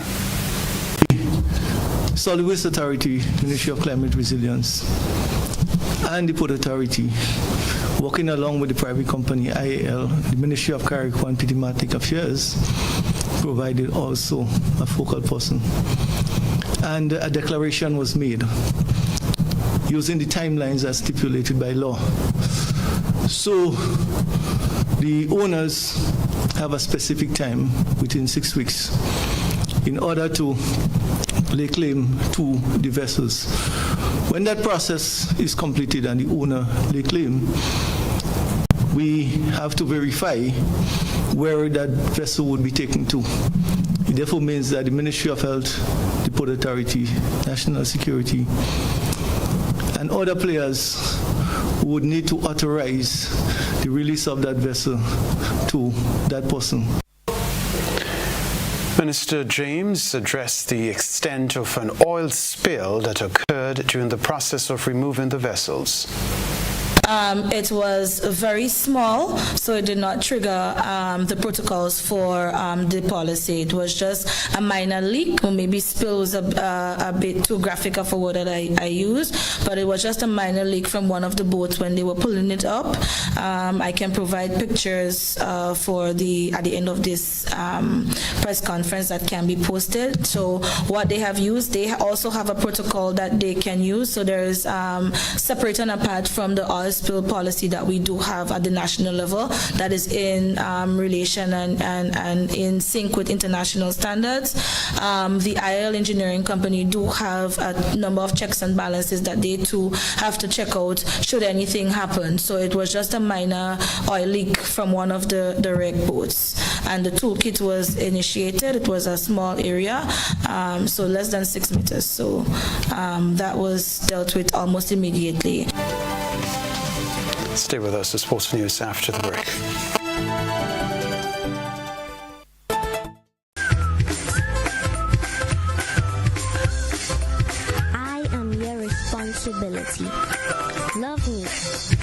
Solid Waste Authority, Ministry of Climate Resilience, and the Port Authority, working along with the private company IAL, the Ministry of Carriacou and Petite Martinique Affairs, provided also a focal person. And a declaration was made using the timelines as stipulated by law. So the owners have a specific time within 6 weeks in order to lay claim to the vessels. When that process is completed and the owner lay claim, we have to verify where that vessel would be taken to. It therefore means that the Ministry of Health, the Port Authority, National Security, and other players would need to authorize the release of that vessel to that person. Minister James addressed the extent of an oil spill that occurred during the process of removing the vessels. It was very small, so it did not trigger the protocols for the policy. It was just a minor leak, or maybe spill was a bit too graphic of a word that I used, but it was just a minor leak from one of the boats when they were pulling it up. I can provide pictures for at the end of this press conference that can be posted. So what they have used, they also have a protocol that they can use. So there is separate and apart from the oil spill policy that we do have at the national level, that is in relation and in sync with international standards. The IAL Engineering Company do have a number of checks and balances that they too have to check out should anything happen. So it was just a minor oil leak from one of the wreck boats, and the toolkit was initiated. It was a small area, so less than 6 meters. So that was dealt with almost immediately. Stay with us for Sports News after the break. I am your responsibility. Love me.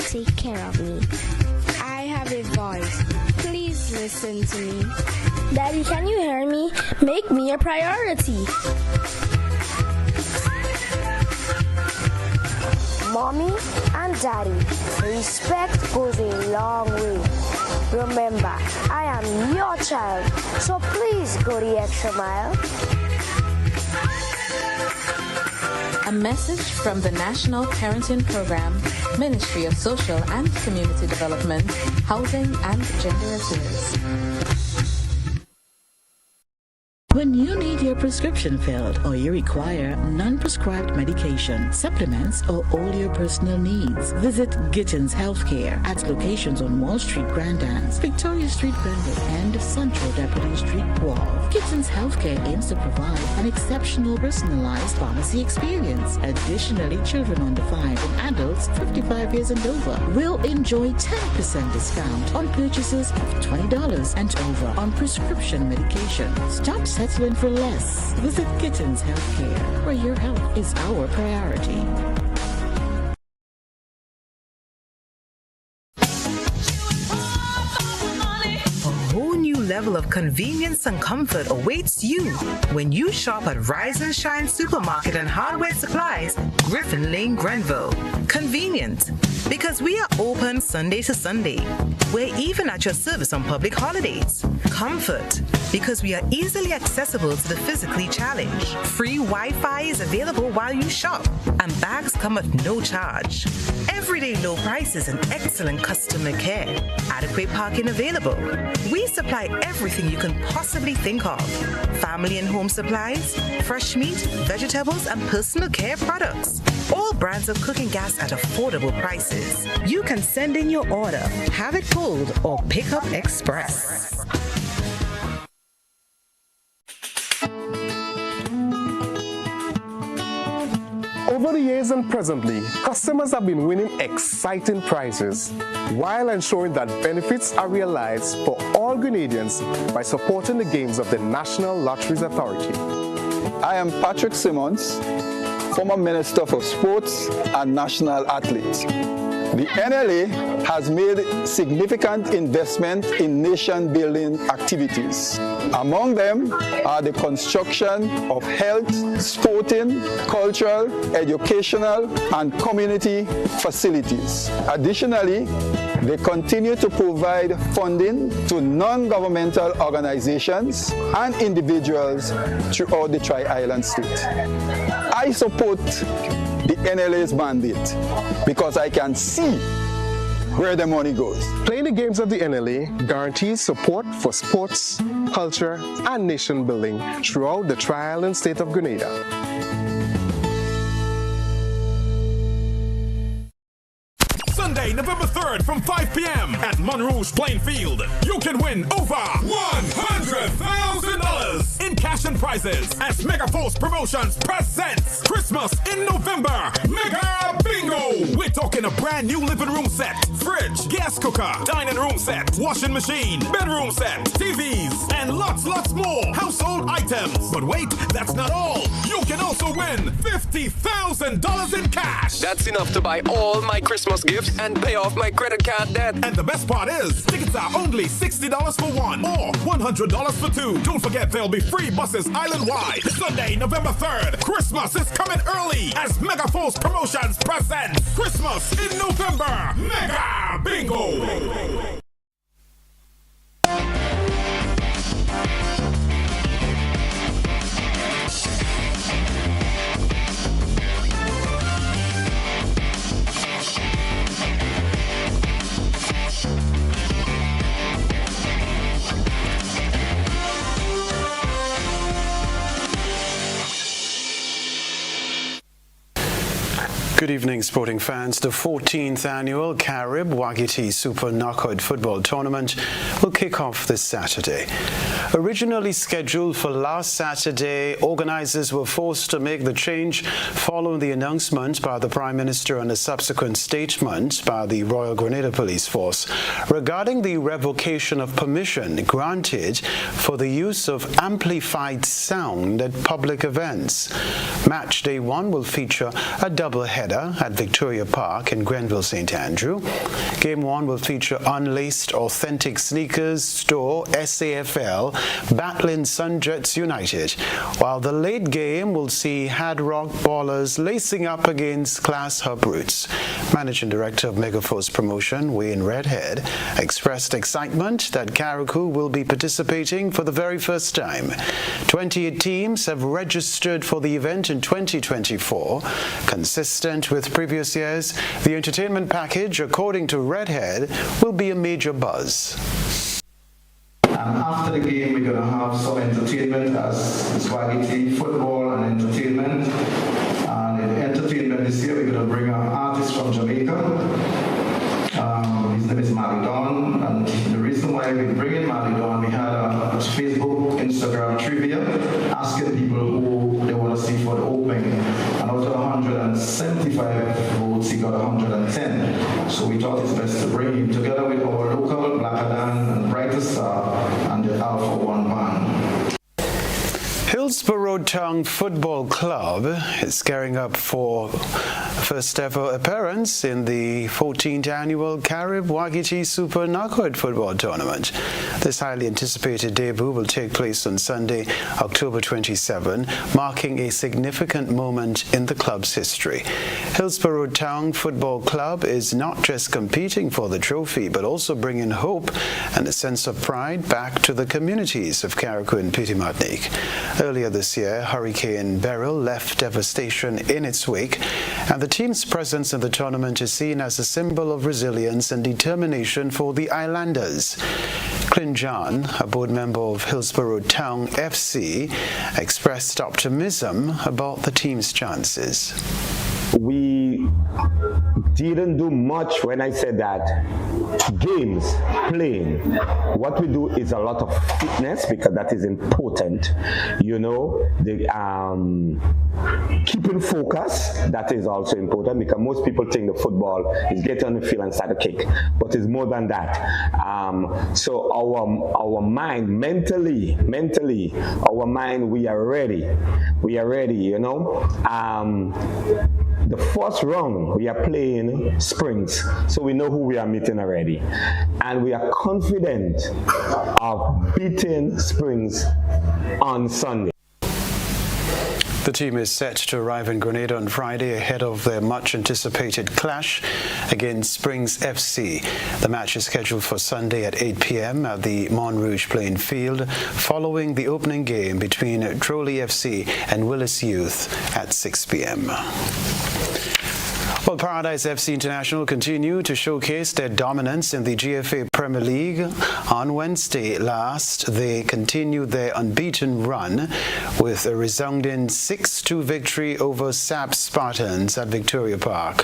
Take care of me. I have a voice. Please listen to me. Daddy, can you hear me? Make me a priority. Mommy and Daddy, respect goes a long way. Remember, I am your child, so please go the extra mile. A message from the National Parenting Program Ministry of Social and Community Development, Housing and Gender Affairs. When you need your prescription filled or you require non-prescribed medication, supplements, or all your personal needs, visit Gittins Healthcare at locations on Wall Street, Grand Anse, Victoria Street, Glenwood, and Central Deputy Street, Wall. Gittins Healthcare aims to provide an exceptional personalized pharmacy experience. Additionally, children under 5 and adults 55 years and over will enjoy 10% discount on purchases of $20 and over on prescription medication. Stop settling for less. Visit Gittins Healthcare, where your health is our priority. Level of convenience and comfort awaits you when you shop at Rise and Shine Supermarket and Hardware Supplies, Griffin Lane, Grenville. Convenient, because we are open Sunday to Sunday. We're even at your service on public holidays. Comfort, because we are easily accessible to the physically challenged. Free Wi-Fi is available while you shop, and bags come at no charge. Everyday low prices and excellent customer care. Adequate parking available. We supply everything you can possibly think of. Family and home supplies, fresh meat, vegetables, and personal care products. All brands of cooking gas at affordable prices. You can send in your order, have it pulled, or pick up express. Over the years and presently, customers have been winning exciting prizes while ensuring that benefits are realized for all Grenadians by supporting the games of the National Lotteries Authority. I am Patrick Simmons, former Minister for Sports and National Athlete. The NLA has made significant investment in nation-building activities. Among them are the construction of health, sporting, cultural, educational, and community facilities. Additionally, they continue to provide funding to non-governmental organizations and individuals throughout the Tri-Island state. I support the NLA's mandate because I can see where the money goes. Playing the games of the NLA guarantees support for sports, culture, and nation building throughout the Tri-Island state of Grenada. Sunday, November 3rd from 5 p.m. at Monrouge Plain Field. You can win over $100,000 in cash and prizes as Megaforce Promotions presents Christmas in November Mega Bingo. We're talking a brand new living room set, fridge, gas cooker, dining room set, washing machine, bedroom set, TVs, and lots more household items. But wait, that's not all. You can also win $50,000 in cash. That's enough to buy all my Christmas gifts and pay off my credit card debt. And the best part is, tickets are only $60 for one or $100 for two. Don't forget there'll be free buses island-wide. Sunday, November 3rd, Christmas is coming early as Megaforce Promotions presents Christmas in November Mega Bingo. Good evening, sporting fans. The 14th annual Carib Wagiti Super Knockout Football Tournament will kick off this Saturday. Originally scheduled for last Saturday, organizers were forced to make the change following the announcement by the Prime Minister and a subsequent statement by the Royal Grenada Police Force regarding the revocation of permission granted for the use of amplified sound at public events. Match Day 1 will feature a double-header at Victoria Park in Grenville, St. Andrew. Game 1 will feature Unlaced Authentic Sneakers Store SAFL battling Sunjets United, while the late game will see Hard Rock Ballers lacing up against Class Hub Roots. Managing Director of Megaforce Promotion, Wayne Redhead, expressed excitement that Carriacou will be participating for the very first time. 28 teams have registered for the event in 2024, consistent Consistent with previous years, the entertainment package, according to Redhead, will be a major buzz. And after the game, we're going to have some entertainment as Swaggy football and entertainment. And in entertainment this year, we're going to bring an artist from Jamaica. His name is Malidon, and the reason why we bring in Malidon, we had a Facebook, Instagram trivia asking people who they want to see for the opening. And out of 175 votes, he got 110. So we thought it's best to bring him together with our local Blacker Than and Brighter Star and the Alpha One band. Hillsborough Town Football Club is gearing up for first ever appearance in the 14th annual Carib Wagiti Super Knockout Football Tournament. This highly anticipated debut will take place on Sunday, October 27, marking a significant moment in the club's history. Hillsborough Town Football Club is not just competing for the trophy, but also bringing hope and a sense of pride back to the communities of Carriacou and Petit Martinique. Earlier this year, Hurricane Beryl left devastation in its wake, and the team's presence in the tournament is seen as a symbol of resilience and determination for the Islanders. Clint John, a board member of Hillsborough Town FC, expressed optimism about the team's chances. We didn't do much when I said that. Games, playing. What we do is a lot of fitness because that is important. You know, the keeping focus, that is also important because most people think the football is get on the field and start a kick, but it's more than that. So our mind, mentally, our mind, we are ready. We are ready, you know. The first round, we are playing Springs, so we know who we are meeting already. And we are confident of beating Springs on Sunday. The team is set to arrive in Grenada on Friday ahead of their much-anticipated clash against Springs FC. The match is scheduled for Sunday at 8 p.m. at the Montrouge playing field, following the opening game between Trolley FC and Willis Youth at 6 p.m. Well, Paradise FC International continue to showcase their dominance in the GFA Premier League. On Wednesday last, they continued their unbeaten run with a resounding 6-2 victory over SAP Spartans at Victoria Park.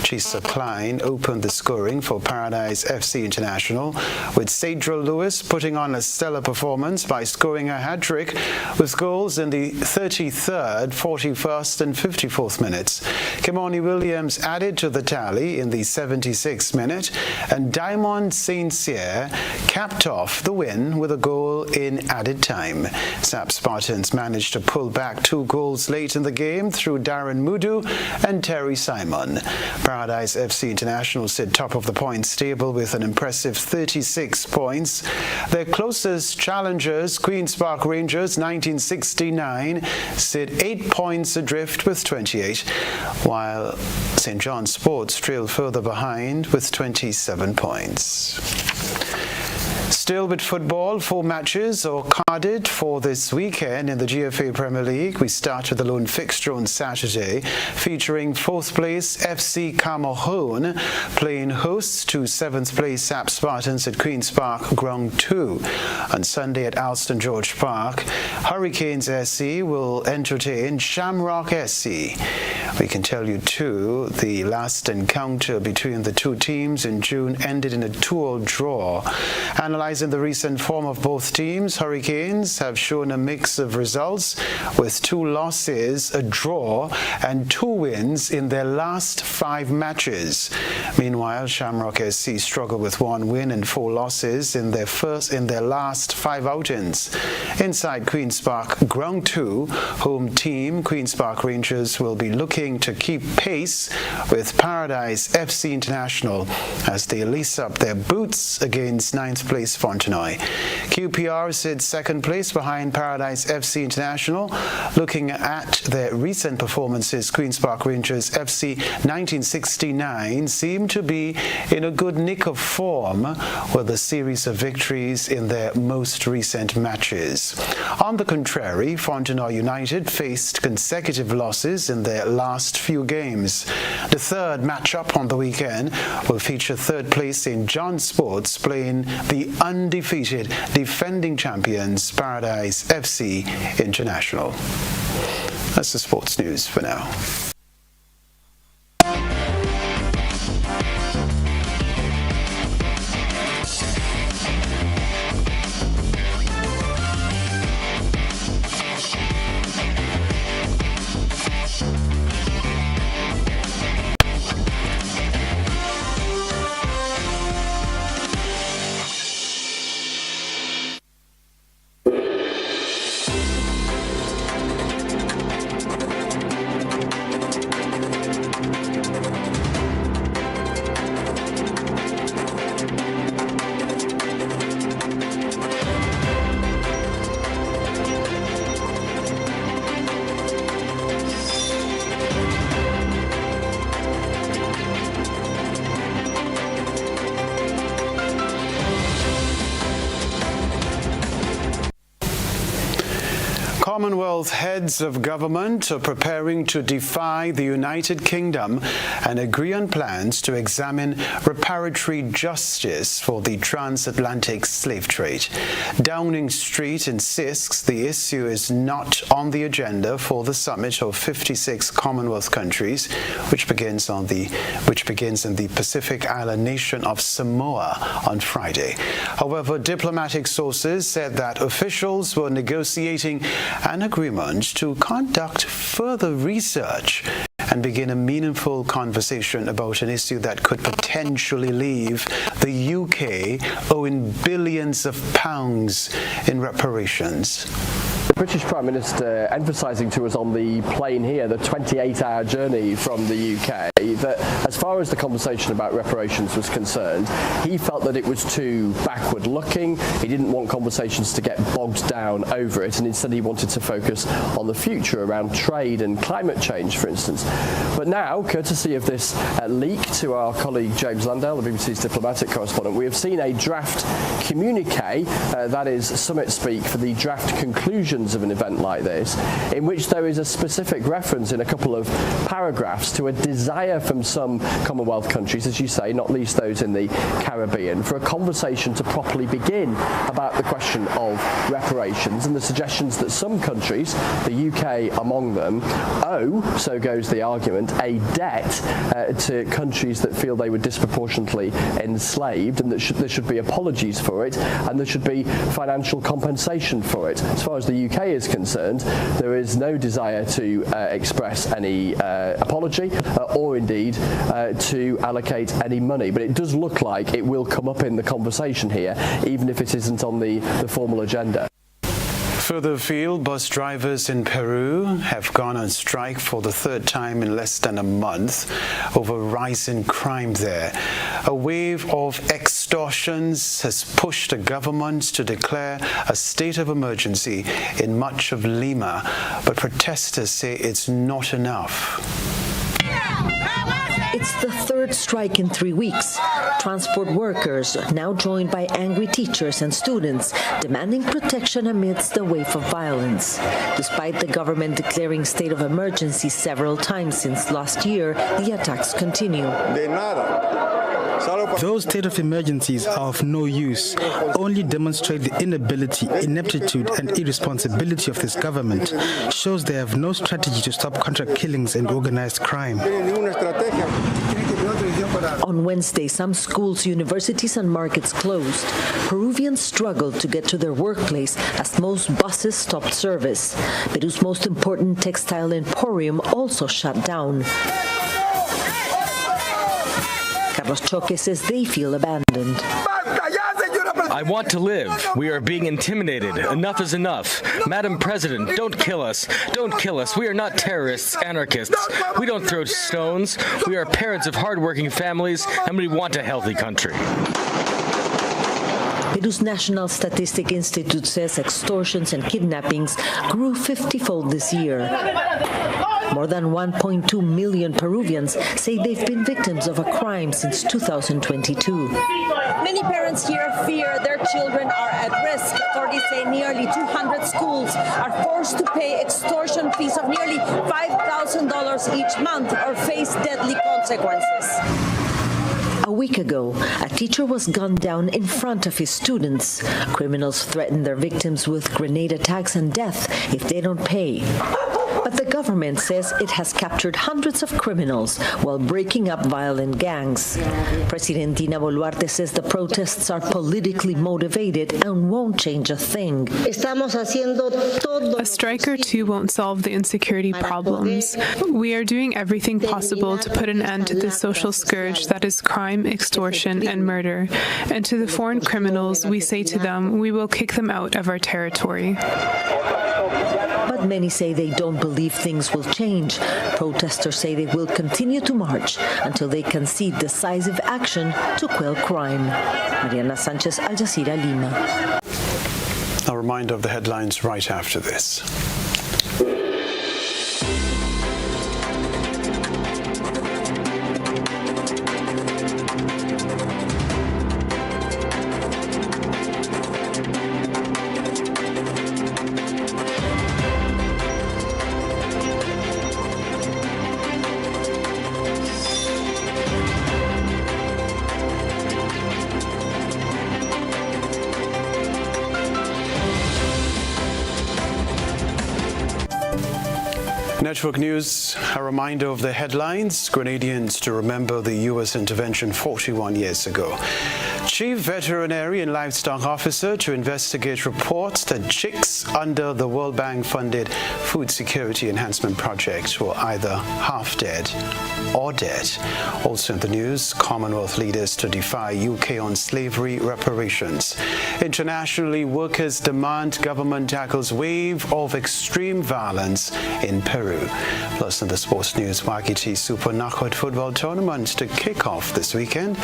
Chisa Klein opened the scoring for Paradise FC International, with Sadra Lewis putting on a stellar performance by scoring a hat-trick with goals in the 33rd, 41st and 54th minutes. Kimani Williams added to the tally in the 76th minute, and Diamond St. Cyr capped off the win with a goal in added time. SAP Spartans managed to pull back 2 goals late in the game through Darren Mudu and Terry Simon. Paradise FC International sit top of the points table with an impressive 36 points. Their closest challengers, Queen's Park Rangers 1969, sit 8 points adrift with 28, while St. John's Sports trail further behind with 27 points. Still with football, 4 matches are carded for this weekend in the GFA Premier League. We start with the lone fixture on Saturday, featuring 4th place FC Cameroon playing hosts to 7th place SAP Spartans at Queen's Park Ground 2. On Sunday at Alston George Park, Hurricanes SC will entertain Shamrock SC. We can tell you too, the last encounter between the two teams in June ended in a 2-2 draw. Analyzing the recent form of both teams, Hurricanes have shown a mix of results with 2 losses, a draw, and 2 wins in their last 5 matches. Meanwhile, Shamrock SC struggle with 1 win and 4 losses in their last 5 outings. Inside Queen's Park Ground 2, home team Queen's Park Rangers will be looking to keep pace with Paradise FC International as they lace up their boots against 9th place Fontenoy. QPR sits 2nd place behind Paradise FC International. Looking at their recent performances, Queen's Park Rangers FC 1969 seem to be in a good nick of form with a series of victories in their most recent matches. On the contrary, Fontenoy United faced consecutive losses in their last last few games. The third matchup on the weekend will feature third place St. John Sports playing the undefeated defending champions Paradise FC International. That's the sports news for now. Commonwealth heads of government are preparing to defy the United Kingdom and agree on plans to examine reparatory justice for the transatlantic slave trade. Downing Street insists the issue is not on the agenda for the summit of 56 Commonwealth countries, which begins in the Pacific island nation of Samoa on Friday. However, diplomatic sources said that officials were negotiating an agreement to conduct further research and begin a meaningful conversation about an issue that could potentially leave the UK owing billions of pounds in reparations. The British Prime Minister emphasising to us on the plane here, the 28-hour journey from the UK, that as far as the conversation about reparations was concerned, he felt that it was too backward-looking. He didn't want conversations to get bogged down over it, and instead he wanted to focus on the future around trade and climate change, for instance. But now, courtesy of this leak to our colleague James Landale, the BBC's diplomatic correspondent, we have seen a draft communique, that is summit speak for the draft conclusions of an event like this, in which there is a specific reference in a couple of paragraphs to a desire from some Commonwealth countries, as you say, not least those in the Caribbean, for a conversation to properly begin about the question of reparations, and the suggestions that some countries, the UK among them, owe, so goes the argument, a debt to countries that feel they were disproportionately enslaved, and that there should be apologies for it, and there should be financial compensation for it. As far as the UK is concerned, there is no desire to express any apology or indeed to allocate any money. But it does look like it will come up in the conversation here, even if it isn't on the formal agenda. Further afield, bus drivers in Peru have gone on strike for the third time in less than a month over rising crime there. A wave of extortions has pushed the government to declare a state of emergency in much of Lima, but protesters say it's not enough. It's the third strike in 3 weeks. Transport workers, now joined by angry teachers and students, demanding protection amidst the wave of violence. Despite the government declaring state of emergency several times since last year, the attacks continue. Those state of emergencies are of no use, only demonstrate the inability, ineptitude and irresponsibility of this government, shows they have no strategy to stop contract killings and organized crime. On Wednesday, some schools, universities and markets closed. Peruvians struggled to get to their workplace as most buses stopped service. Peru's most important textile emporium also shut down. Carlos Choque says they feel abandoned. I want to live. We are being intimidated. Enough is enough. Madam President, don't kill us. Don't kill us. We are not terrorists, anarchists. We don't throw stones. We are parents of hardworking families, and we want a healthy country. Peru's National Statistic Institute says extortions and kidnappings grew 50-fold this year. More than 1.2 million Peruvians say they've been victims of a crime since 2022. Many parents here fear their children are at risk. Authorities say nearly 200 schools are forced to pay extortion fees of nearly $5,000 each month or face deadly consequences. A week ago, a teacher was gunned down in front of his students. Criminals threaten their victims with grenade attacks and death if they don't pay. But the government says it has captured hundreds of criminals while breaking up violent gangs. President Dina Boluarte says the protests are politically motivated and won't change a thing. A strike or two won't solve the insecurity problems. We are doing everything possible to put an end to this social scourge that is crime, extortion, and murder. And to the foreign criminals, we say to them, we will kick them out of our territory. But many say they don't believe things will change. Protesters say they will continue to march until they concede decisive action to quell crime. Mariana Sanchez, Al Jazeera, Lima. A reminder of the headlines right after this. Network News, a reminder of the headlines. Grenadians to remember the U.S. intervention 41 years ago. Chief Veterinary and Livestock Officer to investigate reports that chicks under the World Bank-funded Food Security Enhancement Project were either half dead or dead. Also in the news, Commonwealth leaders to defy UK on slavery reparations. Internationally, workers demand government tackles wave of extreme violence in Peru. Plus in the sports news, Waikiki Super Knockout Football Tournament to kick off this weekend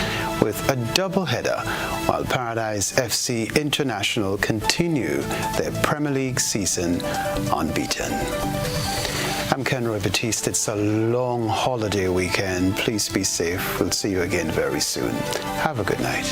with a doubleheader, while Paradise FC International continue their Premier League season unbeaten. I'm Kenroy, Baptiste. It's a long holiday weekend. Please be safe. We'll see you again very soon. Have a good night.